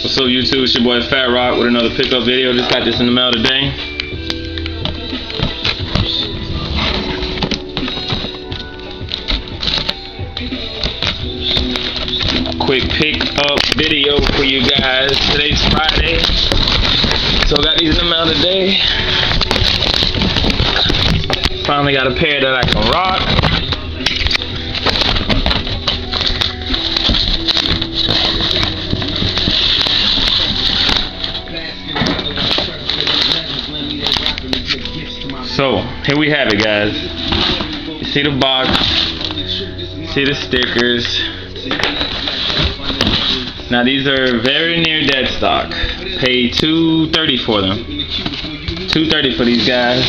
What's up, YouTube? It's your boy Fat Rock with another pickup video. Just got this in the mail today. Quick pickup video for you guys. Today's Friday, so I got these in the mail today. Finally got a pair that I can rock. So, here we have it, guys. You see the box, see the stickers. Now these are very near dead stock. Paid $230 for them. $230 for these guys.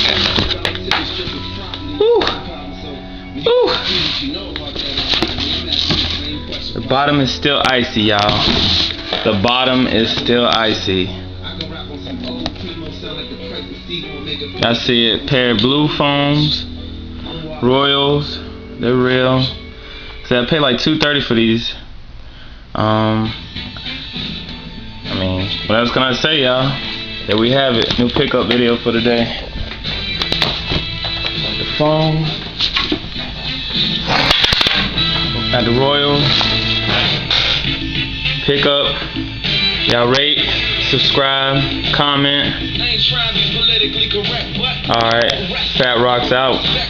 Woo! Woo! The bottom is still icy, y'all. The bottom is still icy. I see it. Pair of blue foams, Royals. They're real. So I paid like $230 for these. I mean, what else can I say, y'all? There we have it. New pickup video for today. The foam. Got the Royals. Pickup. Y'all rate, subscribe, comment. Alright, Fat Rock's out.